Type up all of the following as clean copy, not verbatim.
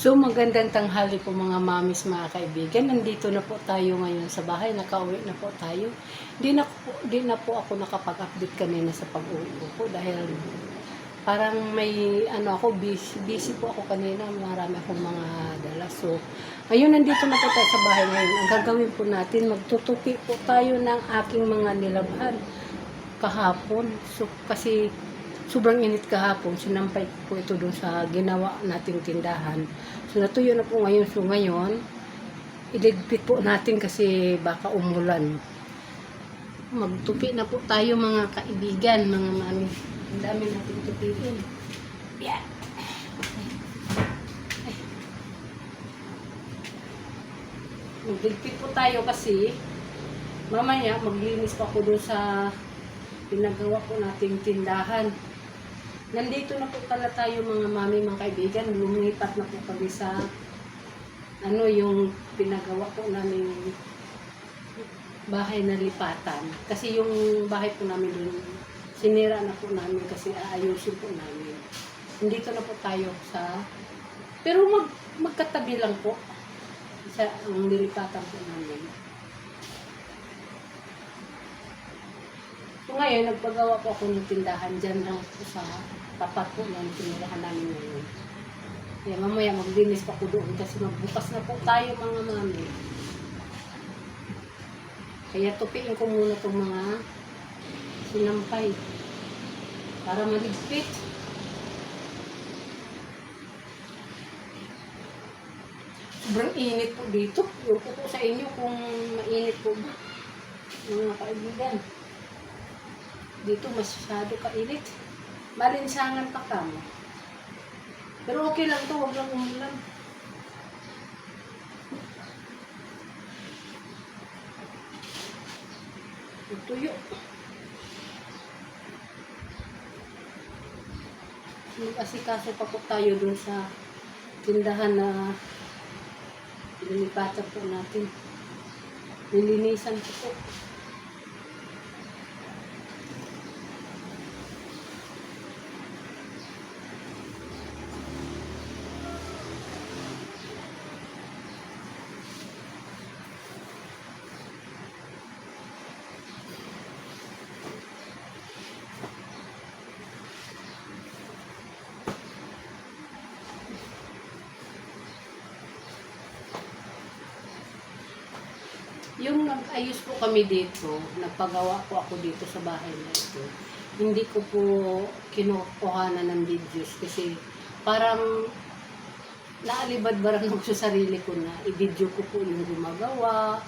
So magandang tanghali po mga mamis, mga kaibigan. Nandito na po tayo ngayon sa bahay. Nakauwi na po tayo. Di na po ako nakapag-update kanina sa pag-uwi ko dahil parang may busy po ako kanina. Marami akong mga dala. So ngayon nandito na po tayo sa bahay ngayon. Ang gagawin po natin, magtutupi po tayo ng aking mga nilabhan kahapon. So kasi sobrang init kahapon, sinampay po ito dun sa ginawa nating tindahan. So natuyo na po ngayon. So ngayon, iligpit po natin kasi baka umulan. Magtupi na po tayo mga kaibigan, mga mami. Ang dami natin tupiin. Yeah. Magligpit po tayo kasi mamaya maglinis pa ako dun sa pinagawa po nating tindahan. Nandito na po pala tayo mga mami, mga kaibigan. Lumipat na po kami sa yung pinagawa po namin bahay na lipatan. Kasi yung bahay po namin dun, sinira na po namin kasi aayusin po namin. Nandito na po tayo sa, pero magkatabi lang po sa ang nilipatan po namin. So ngayon, nagpagawa po ako ng tindahan dyan lang po sa tapat po ng tindahan namin ngayon. Kaya mamaya maglinis pa ko doon kasi magbukas na po tayo mga mami. Kaya tupiin ko muna itong mga sinampay para maligpit. Sobrang init po dito. Yung po sa inyo kung mainit po ba, mga kaibigan. Dito masyado kainit. Malinsangan pa kamo. Pero okay lang to, huwag lang umulan. Tuyo. Mag-asikaso pa po tayo dun sa tindahan na nilipatan po natin. Nilinisan ko po. Yung nag-ayos po kami dito, nagpagawa po ako dito sa bahay na ito. Hindi ko po kinukuhanan ng videos kasi parang naalibad-barang ako sa sarili ko na i-video ko po yung gumagawa.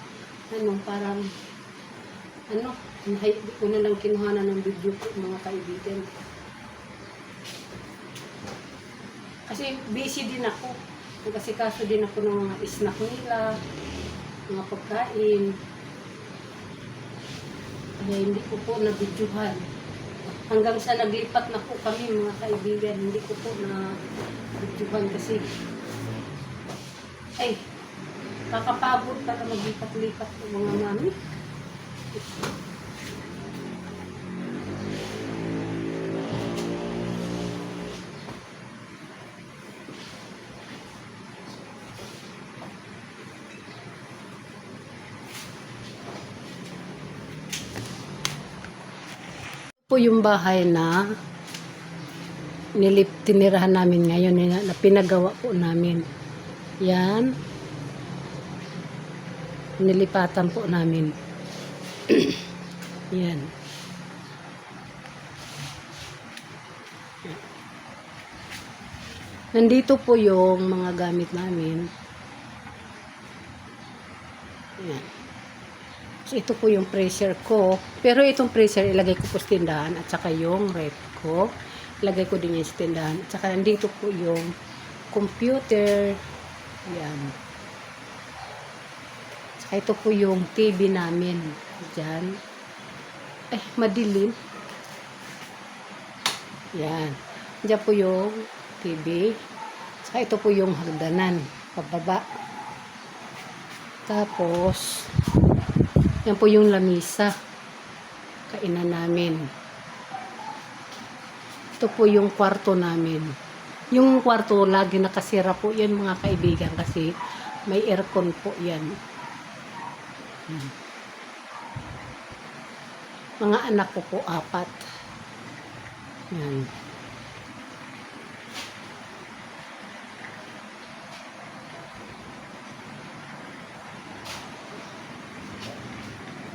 Parang hindi ko na lang kinuhanan ng video po mga kaibigan. Kasi busy din ako. Kasi kaso din ako ng mga snack nila, mga pagkain. Kaya hindi ko po na-videohan. Hanggang sa naglipat na po kami mga kaibigan, hindi ko po na-videohan kasi kakapagod para maglipat-lipat po mga mami. Po yung bahay na tinirahan namin ngayon na pinagawa po namin. Yan. Nilipatan po namin. Yan. Nandito po yung mga gamit namin. Yan. So, ito po yung freezer ko. Pero itong freezer, ilagay ko po sa tindahan. At saka yung ref ko, ilagay ko din yung sa tindahan. At saka nandito po yung computer. Yan. At saka ito po yung TV namin. Diyan. Madilim. Yan. Diyan po yung TV. At saka ito po yung hagdanan. Pababa. Tapos, yan po yung lamisa. Kainan namin. Ito po yung kwarto namin. Yung kwarto lagi nakasira po yan mga kaibigan kasi may aircon po yan. Yan. Mga anak ko po 4. Yan.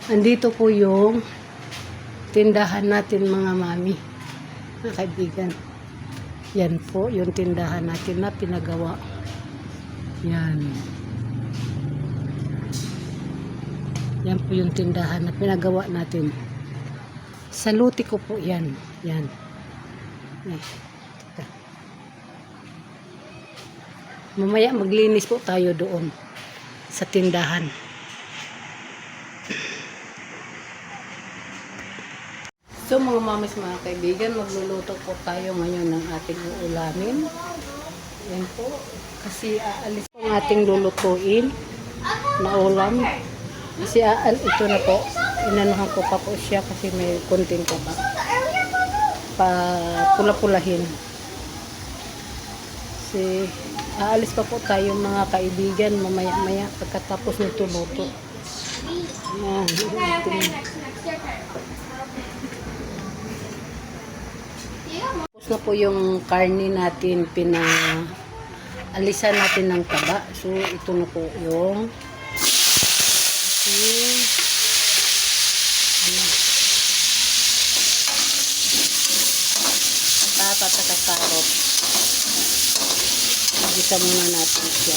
Andito po yung tindahan natin mga mami, mga kaibigan. Yan po yung tindahan natin na pinagawa. Yan. Yan po yung tindahan na pinagawa natin. Saluti ko po yan. Yan. Ay, teka. Mamaya maglinis po tayo doon sa tindahan. So mga mamis, mga kaibigan, magluluto po tayo ngayon ng ating uulamin. Yan po. Kasi aalis po ang ating lulutuin na ulam. Kasi ito na po. Inanuhan ko pa po siya kasi may konting pa pula-pulahin. Kasi aalis pa po tayo mga kaibigan mamaya-maya pagkatapos nito luto. Yan. Tapos na po yung karne natin, alisan natin ng taba. So, ito na po yung patatas at karot. Igisa muna natin siya.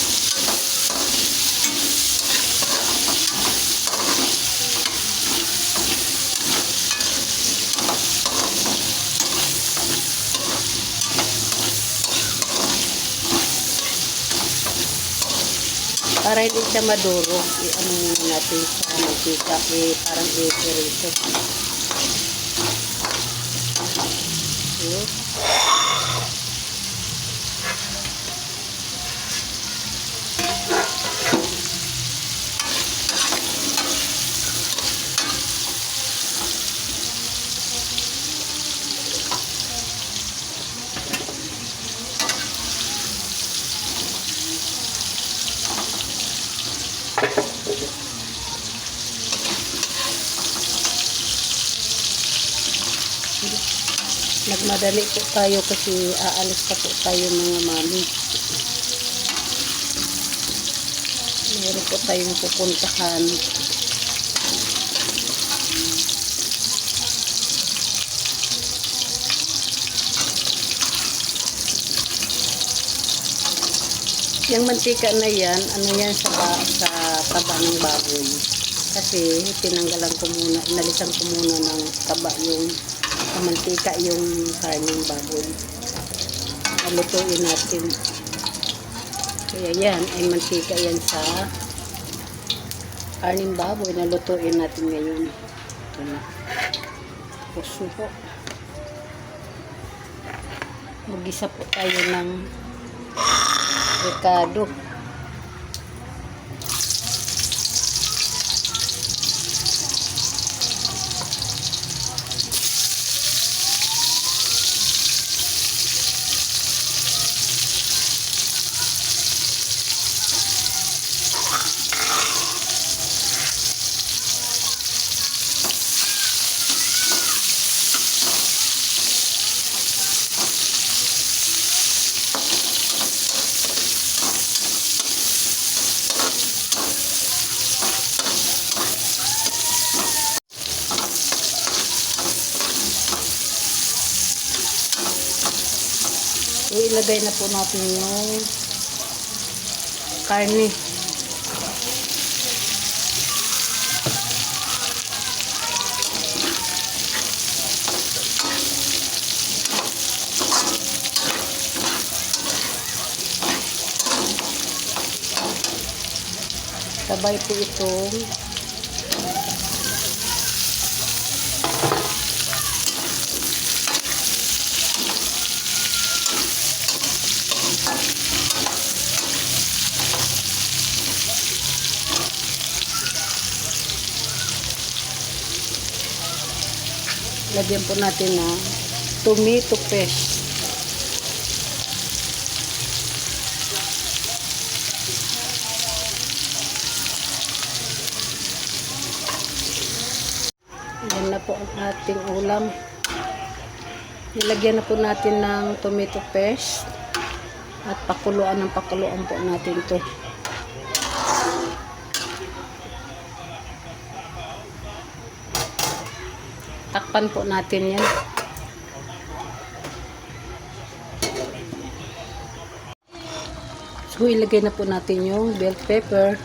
Para hindi siya madurog, i-ano muna natin sa mantika, parang i-perito. Nagmadali po tayo kasi aalis pa po tayo mga mami. Meron po tayong pupuntahan. Yung mantika na yan, ano yan sa taba ng baboy. Kasi tinanggalan ko muna, inalisan ko muna ng taba yung mantika yung karneng baboy. Alutuin natin. Kaya yan ay mantika yan sa karneng baboy na lutuin natin ngayon. Ito na. Puso po. Mag-isa po tayo ng rekado. So, ilagay na po natin yung karne. Sabay po itong lagyan po natin na tomato paste. po ang ating ulam. Nilagyan na po natin ng tomato paste at pakuluan po natin ito. Takpan po natin yan. So, ilagay na po natin yung bell pepper.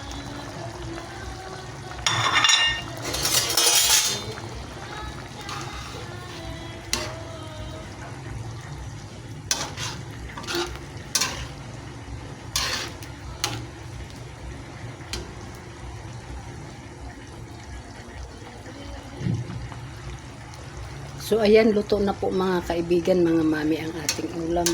So, ayan, luto na po mga kaibigan, mga mami, ang ating ulam.